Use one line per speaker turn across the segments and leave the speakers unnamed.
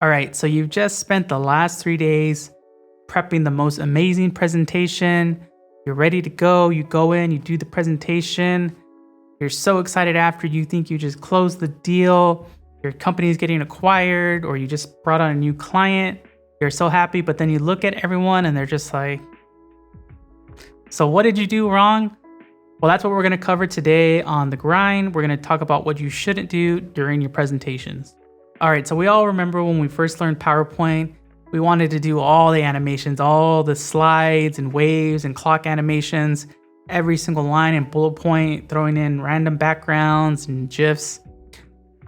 All right, so you've just spent the last 3 days prepping the most amazing presentation. You're ready to go. You go in, you do the presentation. You're so excited after, you think you just closed the deal. Your company is getting acquired, or you just brought on a new client. You're so happy, but then you look at everyone and they're just like, so what did you do wrong? Well, that's what we're going to cover today on The Grind. We're going to talk about what you shouldn't do during your presentations. All right, so we all remember when we first learned PowerPoint, we wanted to do all the animations, all the slides and waves and clock animations, every single line and bullet point, throwing in random backgrounds and GIFs.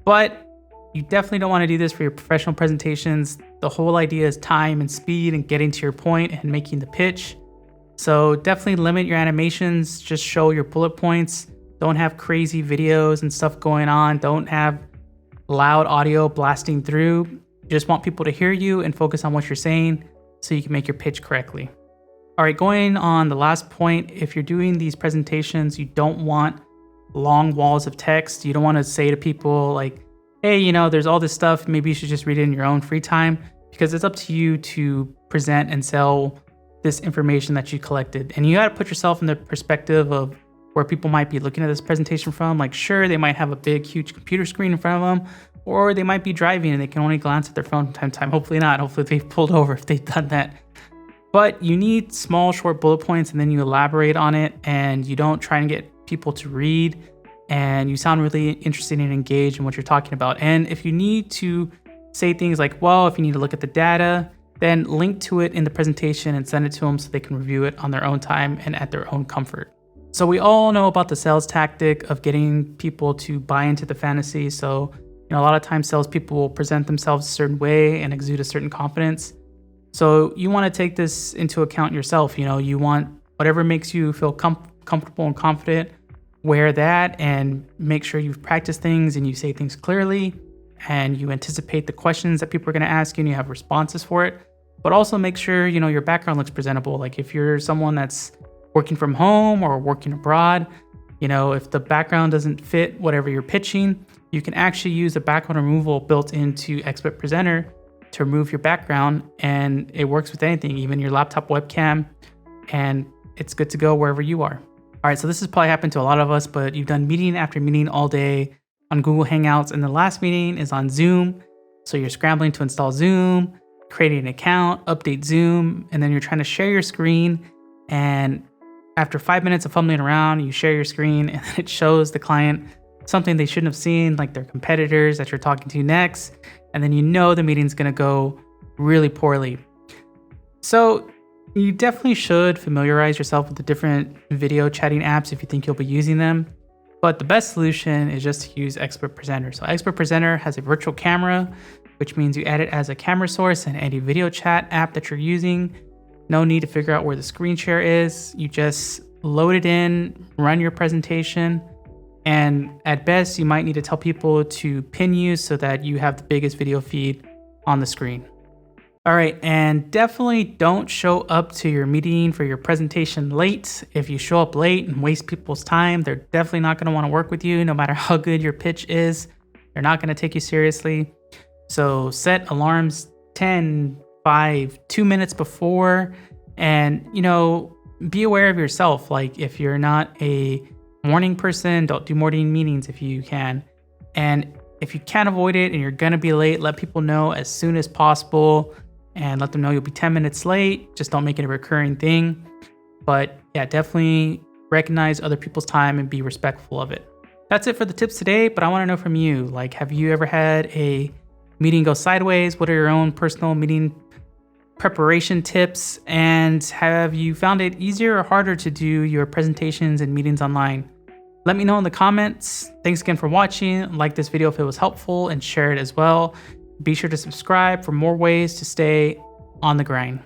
But you definitely don't want to do this for your professional presentations. The whole idea is time and speed and getting to your point and making the pitch. So definitely limit your animations, just show your bullet points. Don't have crazy videos and stuff going on. Don't have loud audio blasting through. You just want people to hear you and focus on what you're saying so you can make your pitch correctly. All right, going on the last point, if you're doing these presentations, you don't want long walls of text. You don't want to say to people like, hey, there's all this stuff. Maybe you should just read it in your own free time, because it's up to you to present and sell this information that you collected. And you got to put yourself in the perspective of where people might be looking at this presentation from. Like, sure, they might have a big, huge computer screen in front of them, or they might be driving and they can only glance at their phone from time to time. Hopefully not. Hopefully they've pulled over if they've done that. But you need small, short bullet points, and then you elaborate on it, and you don't try and get people to read, and you sound really interested and engaged in what you're talking about. And if you need to say things like, well, if you need to look at the data, then link to it in the presentation and send it to them so they can review it on their own time and at their own comfort. So we all know about the sales tactic of getting people to buy into the fantasy. So, a lot of times salespeople will present themselves a certain way and exude a certain confidence. So you want to take this into account yourself. You want whatever makes you feel comfortable and confident, wear that, and make sure you've practiced things and you say things clearly, and you anticipate the questions that people are going to ask you and you have responses for it. But also make sure, your background looks presentable. Like if you're someone that's working from home or working abroad, if the background doesn't fit whatever you're pitching, you can actually use the background removal built into XSplit Presenter to remove your background, and it works with anything, even your laptop webcam, and it's good to go wherever you are. All right, so this has probably happened to a lot of us, but you've done meeting after meeting all day on Google Hangouts, and the last meeting is on Zoom. So you're scrambling to install Zoom, creating an account, update Zoom, and then you're trying to share your screen. And after 5 minutes of fumbling around, you share your screen and it shows the client something they shouldn't have seen, like their competitors that you're talking to next. And then the meeting's gonna go really poorly. So you definitely should familiarize yourself with the different video chatting apps if you think you'll be using them. But the best solution is just to use XSplit Presenter. So XSplit Presenter has a virtual camera, which means you add it as a camera source in any video chat app that you're using. No need to figure out where the screen share is. You just load it in, run your presentation, and at best, you might need to tell people to pin you so that you have the biggest video feed on the screen. All right, and definitely don't show up to your meeting for your presentation late. If you show up late and waste people's time, they're definitely not going to want to work with you, no matter how good your pitch is. They're not going to take you seriously. So set alarms 10, 5, 2 minutes before, and be aware of yourself. Like if you're not a morning person, don't do morning meetings if you can. And if you can't avoid it and you're going to be late, let people know as soon as possible. And let them know you'll be 10 minutes late. Just don't make it a recurring thing. But yeah, definitely recognize other people's time and be respectful of it. That's it for the tips today, but I want to know from you, like, have you ever had a meeting go sideways? What are your own personal meeting preparation tips? And have you found it easier or harder to do your presentations and meetings online? Let me know in the comments. Thanks again for watching. Like this video if it was helpful, and share it as well. Be sure to subscribe for more ways to stay on the grind.